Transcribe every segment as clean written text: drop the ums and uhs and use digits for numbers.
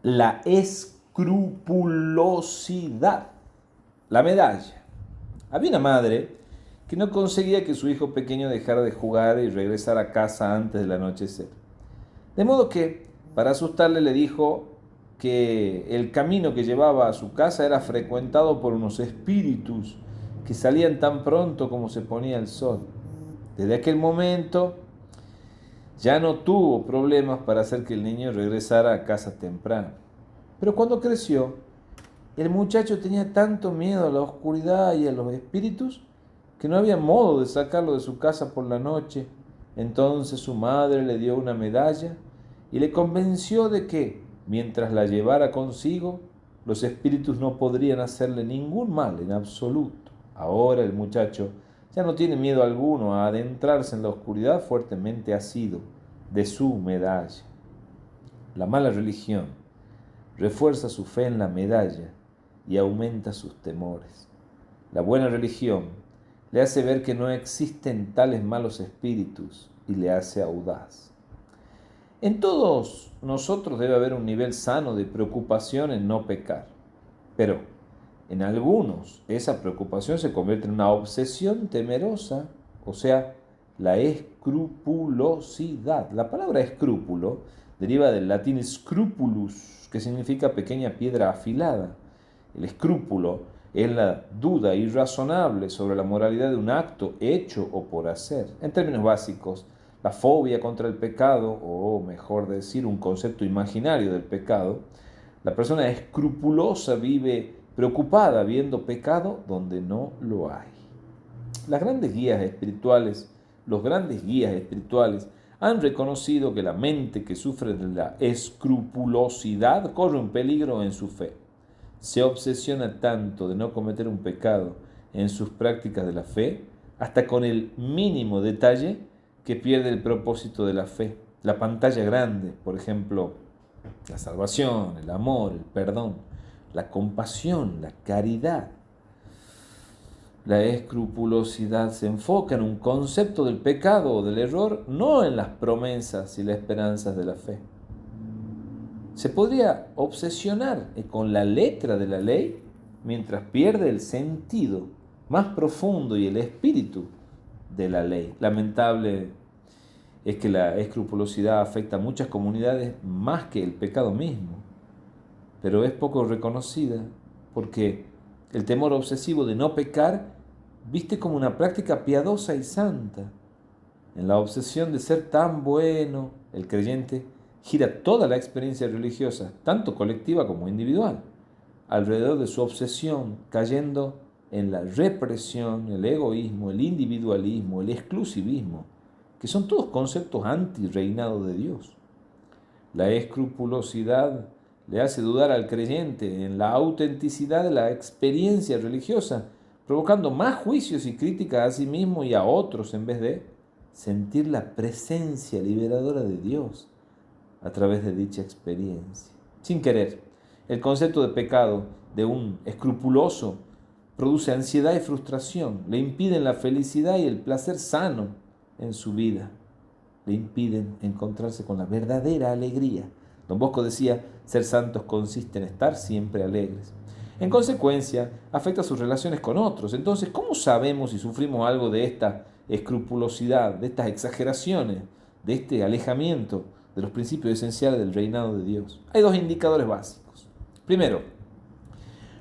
la escrupulosidad, la medalla. Había una madre que no conseguía que su hijo pequeño dejara de jugar y regresara a casa antes del anochecer. De modo que, para asustarle, le dijo que el camino que llevaba a su casa era frecuentado por unos espíritus que salían tan pronto como se ponía el sol. Desde aquel momento ya no tuvo problemas para hacer que el niño regresara a casa temprano. Pero cuando creció, el muchacho tenía tanto miedo a la oscuridad y a los espíritus que no había modo de sacarlo de su casa por la noche. Entonces su madre le dio una medalla y le convenció de que, mientras la llevara consigo, los espíritus no podrían hacerle ningún mal en absoluto. Ahora el muchacho ya no tiene miedo alguno a adentrarse en la oscuridad fuertemente asido de su medalla. La mala religión refuerza su fe en la medalla y aumenta sus temores. La buena religión le hace ver que no existen tales malos espíritus y le hace audaz. En todos nosotros debe haber un nivel sano de preocupación en no pecar, pero en algunos esa preocupación se convierte en una obsesión temerosa, o sea, la escrupulosidad. La palabra escrúpulo deriva del latín scrupulus, que significa pequeña piedra afilada. El escrúpulo es la duda irrazonable sobre la moralidad de un acto hecho o por hacer. En términos básicos, la fobia contra el pecado, o mejor decir, un concepto imaginario del pecado, la persona escrupulosa vive preocupada viendo pecado donde no lo hay. Las grandes guías espirituales, los grandes guías espirituales han reconocido que la mente que sufre de la escrupulosidad corre un peligro en su fe. Se obsesiona tanto de no cometer un pecado en sus prácticas de la fe, hasta con el mínimo detalle, que pierde el propósito de la fe. La pantalla grande, por ejemplo, la salvación, el amor, el perdón, la compasión, la caridad. La escrupulosidad se enfoca en un concepto del pecado o del error, no en las promesas y las esperanzas de la fe. Se podría obsesionar con la letra de la ley mientras pierde el sentido más profundo y el espíritu de la ley. Lamentable es que la escrupulosidad afecta a muchas comunidades más que el pecado mismo, pero es poco reconocida porque el temor obsesivo de no pecar viste como una práctica piadosa y santa. En la obsesión de ser tan bueno, el creyente gira toda la experiencia religiosa, tanto colectiva como individual, alrededor de su obsesión, cayendo en la represión, el egoísmo, el individualismo, el exclusivismo, que son todos conceptos anti-reinado de Dios. La escrupulosidad le hace dudar al creyente en la autenticidad de la experiencia religiosa, provocando más juicios y críticas a sí mismo y a otros en vez de sentir la presencia liberadora de Dios a través de dicha experiencia. Sin querer, el concepto de pecado de un escrupuloso produce ansiedad y frustración, le impiden la felicidad y el placer sano en su vida, le impiden encontrarse con la verdadera alegría. Don Bosco decía, ser santos consiste en estar siempre alegres. En consecuencia, afecta sus relaciones con otros. Entonces, ¿cómo sabemos si sufrimos algo de esta escrupulosidad, de estas exageraciones, de este alejamiento de los principios esenciales del reinado de Dios? Hay dos indicadores básicos. Primero,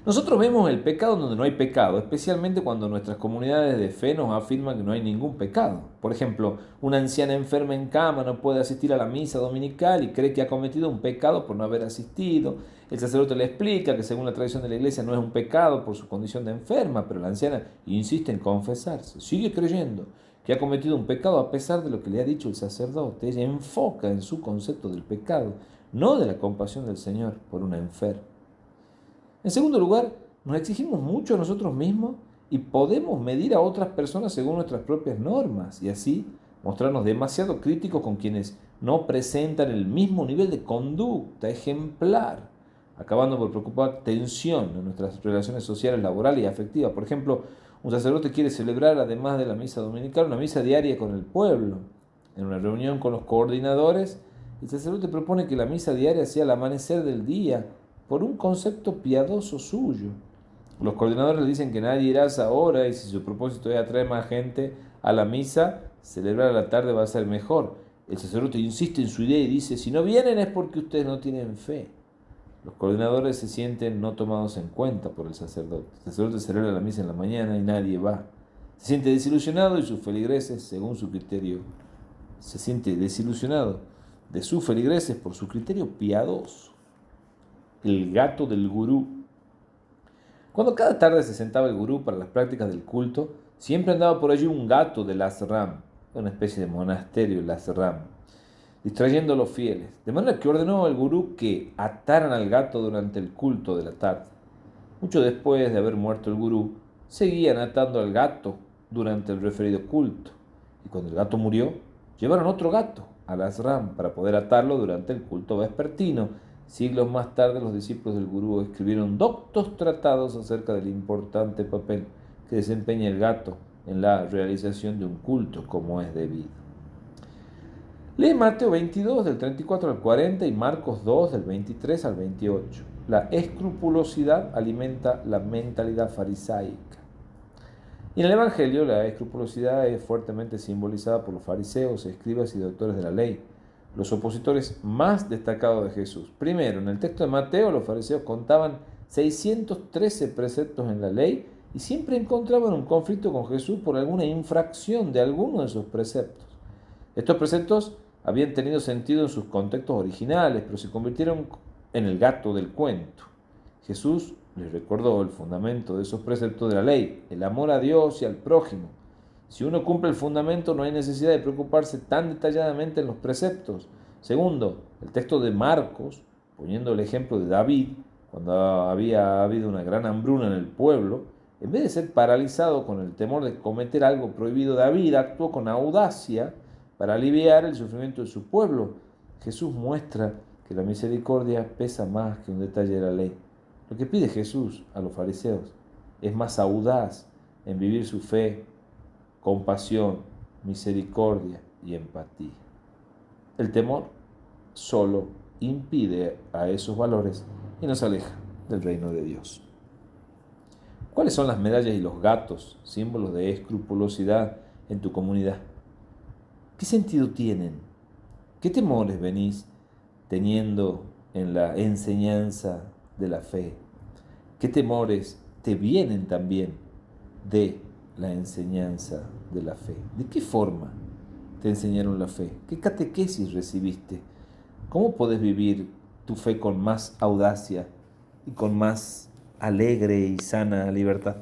nosotros vemos el pecado donde no hay pecado, especialmente cuando nuestras comunidades de fe nos afirman que no hay ningún pecado. Por ejemplo, una anciana enferma en cama no puede asistir a la misa dominical y cree que ha cometido un pecado por no haber asistido. El sacerdote le explica que según la tradición de la iglesia no es un pecado por su condición de enferma, pero la anciana insiste en confesarse. Sigue creyendo que ha cometido un pecado a pesar de lo que le ha dicho el sacerdote. Ella enfoca en su concepto del pecado, no de la compasión del Señor por una enferma. En segundo lugar, nos exigimos mucho a nosotros mismos y podemos medir a otras personas según nuestras propias normas y así mostrarnos demasiado críticos con quienes no presentan el mismo nivel de conducta ejemplar, acabando por preocupar tensión en nuestras relaciones sociales, laborales y afectivas. Por ejemplo, un sacerdote quiere celebrar, además de la misa dominical, una misa diaria con el pueblo. En una reunión con los coordinadores, El sacerdote propone que la misa diaria sea al amanecer del día, por un concepto piadoso suyo. Los coordinadores le dicen que nadie irá a esa hora y si su propósito es atraer más gente a la misa, celebrar a la tarde va a ser mejor. El sacerdote insiste en su idea y dice, si no vienen es porque ustedes no tienen fe. Los coordinadores se sienten no tomados en cuenta por el sacerdote. El sacerdote celebra la misa en la mañana y nadie va. Se siente desilusionado y sus feligreses, según su criterio, se siente desilusionado de sus feligreses por su criterio piadoso. El gato del gurú. Cuando cada tarde se sentaba el gurú para las prácticas del culto, siempre andaba por allí un gato del ashram, una especie de monasterio, el ashram, distrayendo a los fieles, de manera que ordenó al gurú que ataran al gato durante el culto de la tarde. Mucho después de haber muerto el gurú, seguían atando al gato durante el referido culto, y cuando el gato murió, llevaron otro gato al ashram para poder atarlo durante el culto vespertino. Siglos más tarde, los discípulos del gurú escribieron doctos tratados acerca del importante papel que desempeña el gato en la realización de un culto como es debido. Lee Mateo 22 del 34 al 40 y Marcos 2 del 23 al 28. La escrupulosidad alimenta la mentalidad farisaica. Y en el Evangelio la escrupulosidad es fuertemente simbolizada por los fariseos, escribas y doctores de la ley, los opositores más destacados de Jesús. Primero, en el texto de Mateo, los fariseos contaban 613 preceptos en la ley y siempre encontraban un conflicto con Jesús por alguna infracción de alguno de esos preceptos. Estos preceptos habían tenido sentido en sus contextos originales, pero se convirtieron en el gato del cuento. Jesús les recordó el fundamento de esos preceptos de la ley, el amor a Dios y al prójimo. Si uno cumple el fundamento, no hay necesidad de preocuparse tan detalladamente en los preceptos. Segundo, el texto de Marcos, poniendo el ejemplo de David, cuando había habido una gran hambruna en el pueblo, en vez de ser paralizado con el temor de cometer algo prohibido, David actuó con audacia para aliviar el sufrimiento de su pueblo. Jesús muestra que la misericordia pesa más que un detalle de la ley. Lo que pide Jesús a los fariseos es más audaz en vivir su fe, compasión, misericordia y empatía. El temor solo impide a esos valores y nos aleja del reino de Dios. ¿Cuáles son las medallas y los gatos, símbolos de escrupulosidad en tu comunidad? ¿Qué sentido tienen? ¿Qué temores venís teniendo en la enseñanza de la fe? ¿Qué temores te vienen también de la enseñanza de la fe? ¿De qué forma te enseñaron la fe? ¿Qué catequesis recibiste? ¿Cómo podés vivir tu fe con más audacia y con más alegre y sana libertad?